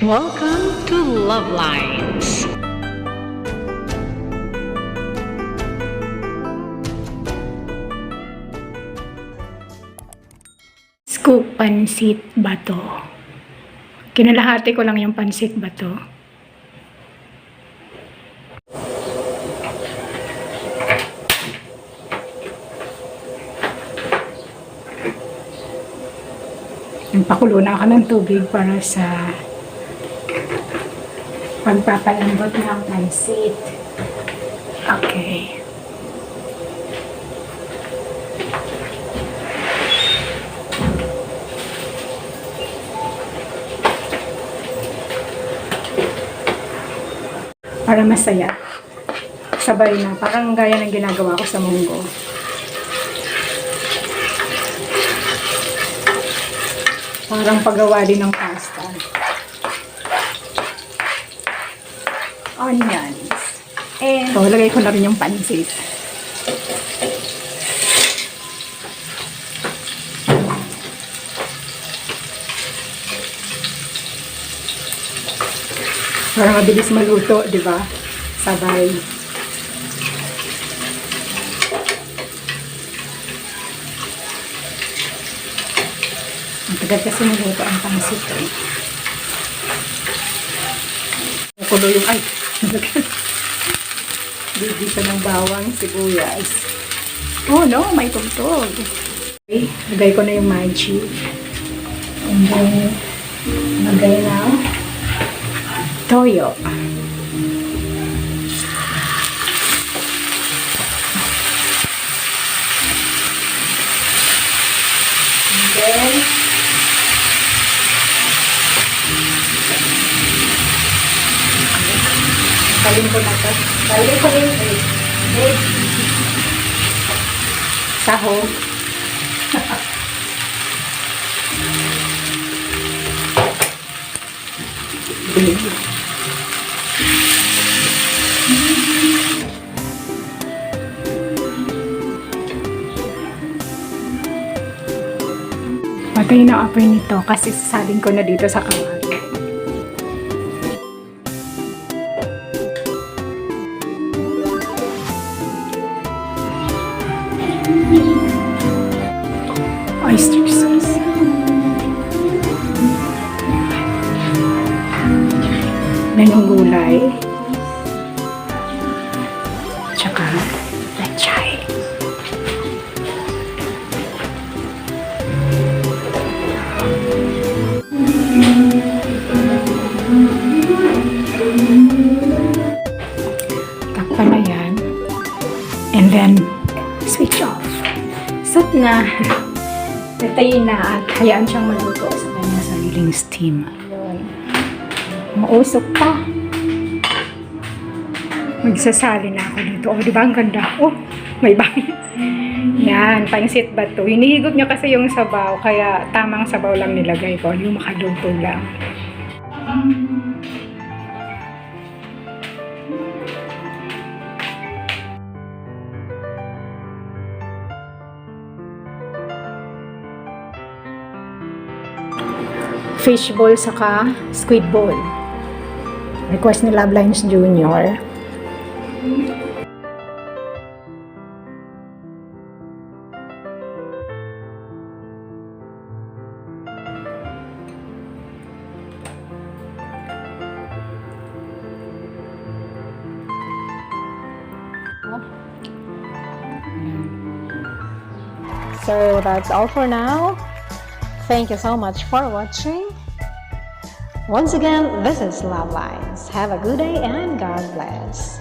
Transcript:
Welcome to LuvLiNes. Scoop Pancit Bato. Kinalahati ko lang yung Pancit Bato. Pakulo na ako ng tubig para sa pagpapalambot ng pancit. Okay. Para masaya. Sabay na. Parang gaya ng ginagawa ko sa munggo. Parang paggawa din ng pasta. Onions. And so, lagay ko na rin yung pancit. Para mabilis maluto, di ba? Sabay. Ang tagal kasi maluto ang pancit. Nakulo yung, ay! Bibisa ng bawang, sibuyas. Oh no, may tugtog. Okay, lagay ko na yung magic. And then, lagay na toyo. And then, kalin ko na ito. Kalin ko rin egg. Sahog. Patay na apoy nito kasi sasaling ko na dito sa kawali. Oyster sauce. Menong gulay. Tsaka lachay. Takpan na yan. And then, switch off. Set na. Tatayin na at hayaan siyang maluto sa kanyang sariling steam. Mausok pa. Magsasali na ako dito. Oh, di ba ang ganda? Oh, may bangin. Yan, Pancit Bato. Hinihigot niya kasi yung sabaw, kaya tamang sabaw lang nilagay ko. Yung makaluto lang. Fish ball saka squid ball. Request ni LuvLiNes Jr. So that's all for now. Thank you so much for watching. Once again, this is LuvLiNes. Have a good day and God bless.